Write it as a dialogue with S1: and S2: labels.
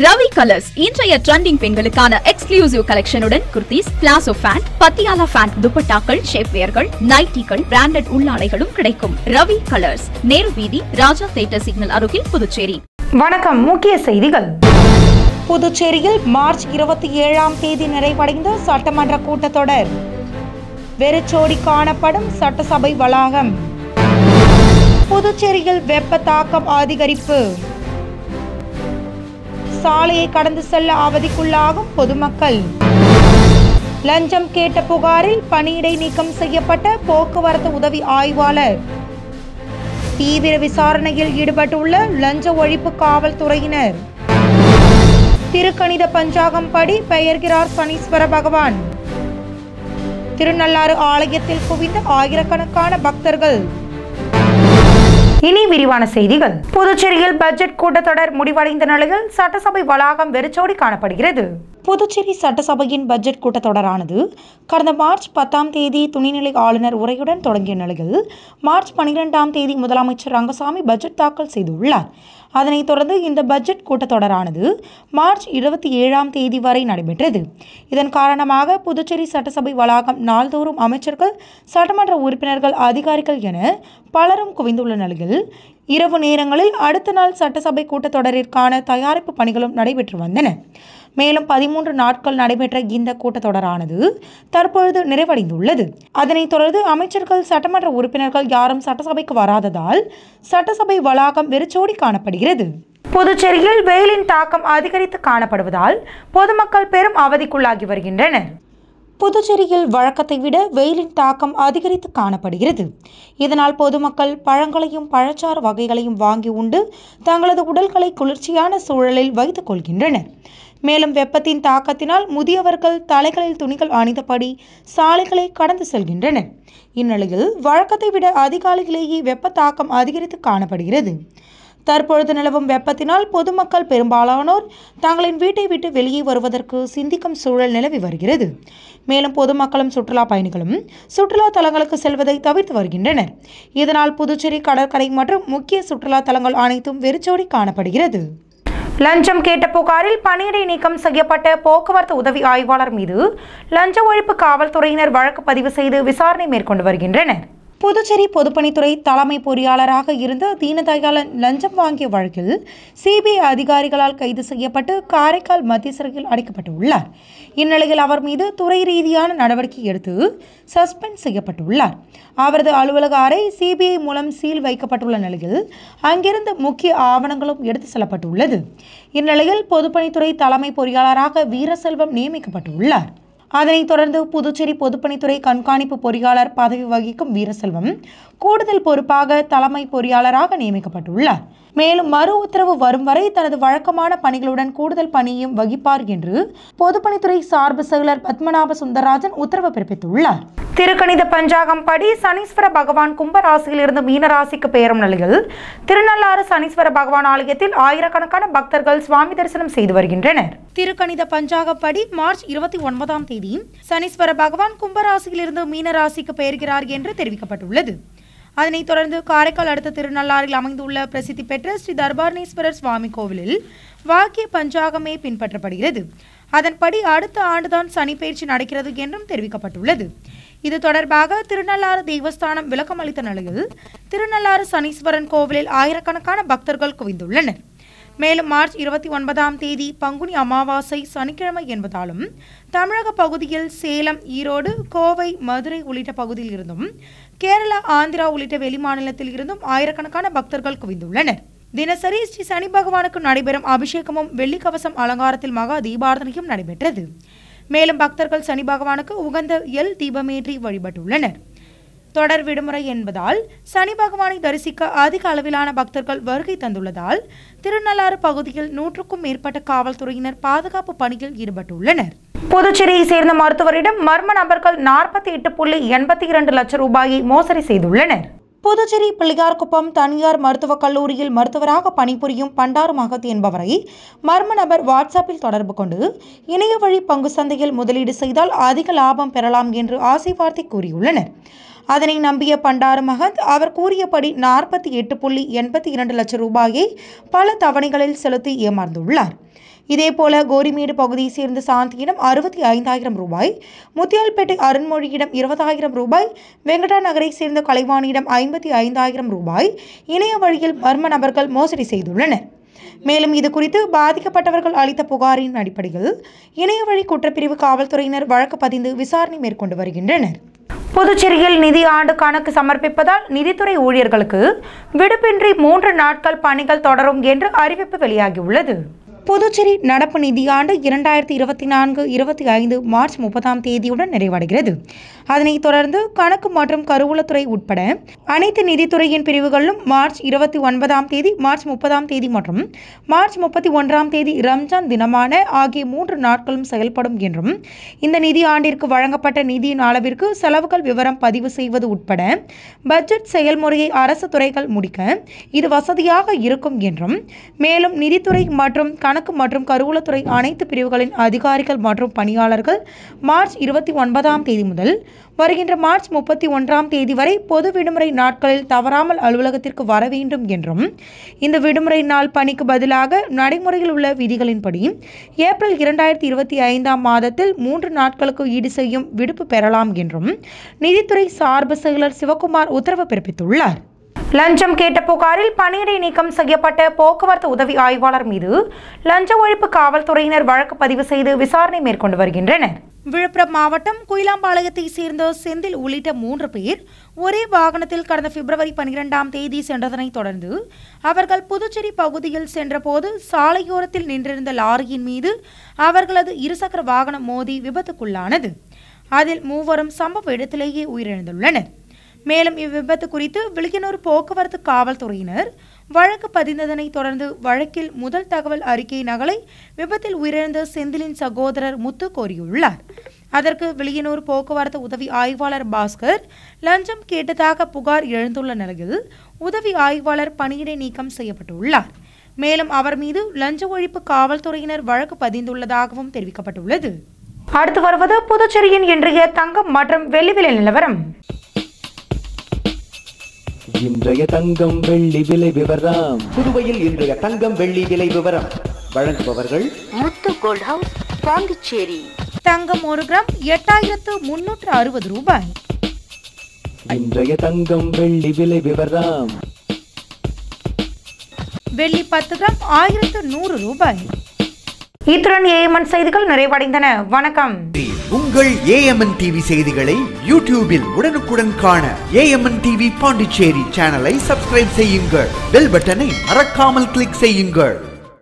S1: Ravi colours இன்றைய trending பெண்களுக்கான exclusive கலெக்ஷனுடன் kurtis, palazzo pant, Patiala pant, துப்பட்டாக்கள், ஷேப்வேர்கள், நைட்டிகள், பிராண்டட் உள்ளாடைகளும் கிடைக்கும். ரவி கலர்ஸ், நேரு வீதி, ராஜா தியேட்டர் சிக்னல் அருகில், புதுச்சேரி.
S2: வணக்கம். முக்கிய செய்திகள். புதுச்சேரியில் மார்ச் 27ஆம் தேதி நிறைவடைந்த சட்டமன்ற கூட்டத்தொடர். வெறிச்சோடி காணப்படும் சட்டசபை வளாகம். புதுச்சேரியில் வெப்ப தாக்கம் அதிகரிப்பு. சாலையை கடந்து செல்ல அவதிக்குள்ளாகும் பொதுமக்கள். லஞ்சம் கேட்ட புகாரில் பணியிடை நீக்கம் செய்யப்பட்ட போக்குவரத்து உதவி ஆய்வாளர். தீவிர விசாரணையில் ஈடுபட்டுள்ள லஞ்ச ஒழிப்பு காவல்துறையினர். திருக்கணித பஞ்சாங்கம் படி பெயர்கிறார் சனீஸ்வர பகவான். திருநள்ளாறு ஆலயத்தில் குவிந்த ஆயிரக்கணக்கான பக்தர்கள். இனி விரிவான செய்திகள். புதுச்சேரியில் பட்ஜெட் கூட்டத்தொடர் முடிவடைந்த நிலையில் சட்டசபை வளாகம் வெறிச்சோடி காணப்படுகிறது. புதுச்சேரி சட்டசபையின் பட்ஜெட் கூட்டத்தொடரானது கடந்த மார்ச் 10ஆம் தேதி துணைநிலை ஆளுநர் உரையுடன் தொடங்கிய நிலையில் மார்ச் 12ஆம் தேதி முதலமைச்சர் ரங்கசாமி பட்ஜெட் தாக்கல் செய்துள்ளார். அதனைத் தொடர்ந்து இந்த பட்ஜெட் கூட்டத்தொடரானது மார்ச் 27ஆம் தேதி வரை நடைபெற்றது. இதன் காரணமாக புதுச்சேரி சட்டசபை வளாகம் நாள்தோறும் அமைச்சர்கள், சட்டமன்ற உறுப்பினர்கள், அதிகாரிகள் என பலரும் குவிந்துள்ள நிலையில் இரவு நேரங்களில் அடுத்த நாள் சட்டசபை கூட்டத்தொடரிற்கான தயாரிப்பு பணிகளும் நடைபெற்று வந்தன. மேலும் 13 நாட்கள் நடைபெற்ற இந்த கூட்டத்தொடரானது தற்பொழுது நிறைவடைந்துள்ளது. அதனைத் தொடர்ந்து அமைச்சர்கள், சட்டமன்ற உறுப்பினர்கள் யாரும் சட்டசபைக்கு வராததால் சட்டசபை வளாகம் வெறிச்சோடி காணப்படுகிறது. புதுச்சேரியில் வெயிலின் தாக்கம் அதிகரித்து காணப்படுவதால் பொதுமக்கள் பெரும் அவதிக்குள்ளாகி வருகின்றனர். புதுச்சேரியில் வழக்கத்தை விட வெயிலின் தாக்கம் அதிகரித்து காணப்படுகிறது. இதனால் பொதுமக்கள் பழங்களையும் பழச்சாறு வகைகளையும் வாங்கி உண்டு தங்களது உடல்களை குளிர்ச்சியான சூழலில் வைத்துக் கொள்கின்றனர். மேலும் வெப்பத்தின் தாக்கத்தினால் முதியவர்கள் தலைகளில் துணிகள் அணிந்தபடி சாலைகளை கடந்து செல்கின்றனர். இந்நிலையில் வழக்கத்தை விட அதிகாலையிலேயே வெப்ப தாக்கம் அதிகரித்து காணப்படுகிறது. தற்பொழுது நிலவும் வெப்பத்தினால் பொதுமக்கள் பெரும்பாலானோர் தங்களின் வீட்டை விட்டு வெளியே வருவதற்கு சிந்திக்கும் சூழல் நிலவி வருகிறது. மேலும் பொதுமக்களும் சுற்றுலா பயணிகளும் சுற்றுலா தலங்களுக்கு செல்வதை தவிர்த்து வருகின்றனர். இதனால் புதுச்சேரி கடற்கரை மற்றும் முக்கிய சுற்றுலா தலங்கள் அனைத்தும் வெறிச்சோடி காணப்படுகிறது. லஞ்சம் கேட்ட புகாரில் பணியிடை நீக்கம் செய்யப்பட்ட போக்குவரத்து உதவி ஆய்வாளர் மீது லஞ்ச ஒழிப்பு காவல்துறையினர் வழக்கு பதிவு செய்து விசாரணை மேற்கொண்டு வருகின்றனர். புதுச்சேரி பொதுப்பணித்துறை தலைமை பொறியாளராக இருந்த தீனதயாளன் லஞ்சம் வாங்கிய வழக்கில் சிபிஐ அதிகாரிகளால் கைது செய்யப்பட்டு காரைக்கால் மத்திய சிறையில் அடைக்கப்பட்டுள்ளார். இந்நிலையில் அவர் மீது துறை ரீதியான நடவடிக்கை எடுத்து சஸ்பெண்ட் செய்யப்பட்டுள்ளார். அவரது அலுவலக அறை சிபிஐ மூலம் சீல் வைக்கப்பட்டுள்ள நிலையில் அங்கிருந்து முக்கிய ஆவணங்களும் எடுத்து செல்லப்பட்டுள்ளது. இந்நிலையில் பொதுப்பணித்துறை தலைமை பொறியாளராக வீரசெல்வம் நியமிக்கப்பட்டுள்ளார். அதனைத் தொடர்ந்து புதுச்சேரி பொதுப்பணித்துறை கண்காணிப்பு பொறியாளர் பதவி வகிக்கும் வீரசெல்வம் கூடுதல் பொறுப்பாக தலைமை பொறியாளராக நியமிக்கப்பட்டுள்ளார். மேலும் மறு உத்தரவு வரும் வரை தனது வழக்கமான பணிகளுடன் கூடுதல் பணியையும் வகிப்பார் என்று பொதுப்பணித்துறை சார்பு செயலர் பத்மநாப சுந்தரராஜன் உத்தரவு பிறப்பித்துள்ளார். திருக்கணித பஞ்சாங்கம் படி சனீஸ்வர பகவான் கும்பராசியில் இருந்து மீனராசிக்கு பெயரும் நிலையில் திருநள்ளாறு சனீஸ்வர பகவான் ஆலயத்தில் ஆயிரக்கணக்கான பக்தர்கள் சுவாமி தரிசனம் செய்து வருகின்றனர். திருக்கணித பஞ்சாங்கப்படி மார்ச் 29ஆம் தேதி சனீஸ்வர பகவான் கும்பராசியில் இருந்து மீனராசிக்கு பெயர்கிறார் என்று தெரிவிக்கப்பட்டுள்ளது. அதனைத் தொடர்ந்து காரைக்கால் அடுத்த திருநள்ளாறில் அமைந்துள்ள பிரசித்தி பெற்ற ஸ்ரீ தர்பாரணேஸ்வரர் சுவாமி கோவிலில் வாக்கிய பஞ்சாங்கமே பின்பற்றப்படுகிறது. அதன்படி அடுத்த ஆண்டுதான் சனி பெயர்ச்சி நடக்கிறது என்றும் தெரிவிக்கப்பட்டுள்ளது. இது தொடர்பாக திருநள்ளாறு தேவஸ்தானம் விளக்கம் அளித்த நிலையில் திருநள்ளாறு சனீஸ்வரன் கோவிலில் ஆயிரக்கணக்கான பக்தர்கள் குவிந்துள்ளனர். மேலும் மார்ச் 29ஆம் தேதி பங்குனி அமாவாசை சனிக்கிழமை என்பதாலும் தமிழக பகுதியில் சேலம், ஈரோடு, கோவை, மதுரை உள்ளிட்ட பகுதியில் இருந்தும் கேரளா, ஆந்திரா உள்ளிட்ட வெளிமாநிலத்தில் இருந்தும் ஆயிரக்கணக்கான பக்தர்கள் குவிந்துள்ளனர். தினசரி ஸ்ரீ சனி பகவானுக்கு நடைபெறும் அபிஷேகமும் வெள்ளிக்கவசம் அலங்காரத்தில் மகா தீபாரதனையும் நடைபெற்றது. மேலும் பக்தர்கள் சனி பகவானுக்கு உகந்த எல் தீபமேற்றி வழிபட்டுள்ளனர். தொடர் விடுமுறை என்பதால் சனி பகவானை தரிசிக்க அதிக அளவிலான பக்தர்கள் வருகை தந்துள்ளதால் திருநள்ளாறு பகுதியில் 100க்கும் மேற்பட்ட காவல்துறையினர் பாதுகாப்பு பணியில் ஈடுபட்டுள்ளனர். புதுச்சேரியை சேர்ந்த மருத்துவரிடம் மர்ம நபர்கள் 48.82 லட்சம் ரூபாயை மோசடி செய்துள்ளனர். புதுச்சேரி பிள்ளையார்குப்பம் தனியார் மருத்துவக் கல்லூரியில் மருத்துவராக பணிபுரியும் பண்டாரு மகத் என்பவரை மர்ம நபர் வாட்ஸ்அப்பில் தொடர்பு கொண்டு இணைய வழி பங்கு சந்தையில் முதலீடு செய்தால் அதிக லாபம் பெறலாம் என்று ஆசை வார்த்தை கூறியுள்ளனர். அதனை நம்பிய பண்டாரு மகத் அவர் கூறியபடி 48.82 லட்சம் ரூபாயை பல தவணைகளில் செலுத்தி ஏமாந்துள்ளார். இதேபோல கோரிமேடு பகுதியைச் சேர்ந்த சாந்தியிடம் 65,000 ரூபாய், முத்தியால்பேட்டை அருண்மொழியிடம் 20,000 ரூபாய், வெங்கடா நகரை சேர்ந்த கலைவாணியிடம் 55,000 ரூபாய் இணைய வழியில் மர்ம நபர்கள் மோசடி செய்துள்ளனர். மேலும் இது குறித்து பாதிக்கப்பட்டவர்கள் அளித்த புகாரின் அடிப்படையில் இணையவழி குற்றப்பிரிவு காவல்துறையினர் வழக்கு பதிந்து விசாரணை மேற்கொண்டு வருகின்றனர். புதுச்சேரியில் நிதி ஆண்டு கணக்கு சமர்ப்பிப்பதால் நிதித்துறை ஊழியர்களுக்கு விடுப்பின்றி 3 நாட்கள் பணிகள் தொடரும் என்று அறிவிப்பு வெளியாகியுள்ளது. புதுச்சேரி நடப்பு நிதியாண்டு 2024-25 மார்ச் 30ஆம் தேதியுடன் நிறைவடைகிறது. அதனைத் தொடர்ந்து கணக்கு மற்றும் கருவூலத்துறை உட்பட அனைத்து நிதித்துறையின் பிரிவுகளிலும் மார்ச் 29ஆம் தேதி, மார்ச் 30ஆம் தேதி மற்றும் மார்ச் 31ஆம் தேதி ரம்ஜான் தினமான ஆகிய 3 நாட்களும் செயல்படும் என்றும், இந்த நிதி ஆண்டிற்கு வழங்கப்பட்ட நிதியின் அளவிற்கு செலவுகள் விவரம் பதிவு செய்வது உட்பட பட்ஜெட் செயல்முறையை அரசு துறைகள் முடிக்க இது வசதியாக இருக்கும் என்றும், மேலும் நிதித்துறை மற்றும் கணக்கு மற்றும் கருவூலத்துறை அனைத்து பிரிவுகளின் அதிகாரிகள் மற்றும் பணியாளர்கள் மார்ச் 29ஆம் தேதி முதல் வருகின்ற மார்ச் 31ஆம் தேதி வரை பொது விடுமுறை நாட்களில் தவறாமல் அலுவலகத்திற்கு வர வேண்டும் என்றும், இந்த விடுமுறை நாள் பணிக்கு பதிலாக நடைமுறையில் உள்ள விதிகளின்படி ஏப்ரல் 2025ஆம் மாதத்தில் 3 நாட்களுக்கு ஈடு செய்யும் விடுப்பு பெறலாம் என்றும் நிதித்துறை சார்பு செயலர் சிவகுமார் உத்தரவு பிறப்பித்துள்ளார். லஞ்சம் கேட்ட புகாரில் பணியிடை நீக்கம் செய்யப்பட்ட போக்குவரத்து உதவி ஆய்வாளர் மீது லஞ்ச ஒழிப்பு காவல்துறையினர் வழக்கு பதிவு செய்து விசாரணை மேற்கொண்டு வருகின்றனர். விழுப்புரம் மாவட்டம் குயிலாம்பாளையத்தை சேர்ந்த செந்தில் உள்ளிட்ட 3 பேர் ஒரே வாகனத்தில் கடந்த பிப்ரவரி 12ஆம் தேதி சென்றதனை தொடர்ந்து அவர்கள் புதுச்சேரி பகுதியில் சென்றபோது சாலையோரத்தில் நின்றிருந்த லாரியின் மீது அவர்களது இருசக்கர வாகனம் மோதி விபத்துக்குள்ளானது. அதில் 3 சம்பவ இடத்திலேயே உயிரிழந்துள்ளனர். மேலும் இவ்விபத்து குறித்து வில்லியனூர் போக்குவரத்து காவல்துறையினர் வழக்கு பதிந்ததனை தொடர்ந்து வழக்கில் முதல் தகவல் அறிக்கை நகலை விபத்தில் உயிரிழந்த செந்திலின் சகோதரர் முத்து கோரியுள்ளார். அதற்கு வில்லியனூர் போக்குவரத்து உதவி ஆய்வாளர் பாஸ்கர் லஞ்சம் கேட்டதாக புகார் எழுந்துள்ள நிலையில் உதவி ஆய்வாளர் பணியிடை நீக்கம் செய்யப்பட்டுள்ளார். மேலும் அவர் மீது லஞ்ச ஒழிப்பு காவல்துறையினர் வழக்கு பதிந்துள்ளதாகவும் தெரிவிக்கப்பட்டுள்ளது. அடுத்து வருவது புதுச்சேரியின் இன்றைய தங்கம் மற்றும் வெள்ளி விலை நிலவரம்.
S3: இன்றைய தங்கம் வெள்ளி விலை விவரம்.
S4: புதுவையில் இன்றைய தங்கம் வெள்ளி விலை விவரம் வழங்குபவர்கள்
S5: முத்து கோல்ட் ஹவுஸ், பாண்டிச்சேரி.
S2: தங்கம் 1 கிராம் 8,360 ரூபாய்.
S3: இன்றைய தங்கம் வெள்ளி விலை விவரம்.
S2: வெள்ளி 10 கிராம் 1,100 ரூபாய். இத்துடன் ஏஎம்என் செய்திகள் நிறைவடைந்தன. வணக்கம்.
S4: உங்கள் ஏஎம்என் டிவி செய்திகளை யூடியூபில் உடனுக்குடன் காண ஏஎம்என் டிவி பாண்டிச்சேரி சேனலை சப்ஸ்கிரைப் செய்யுங்கள். பெல் பட்டனை மறக்காமல் கிளிக் செய்யுங்கள்.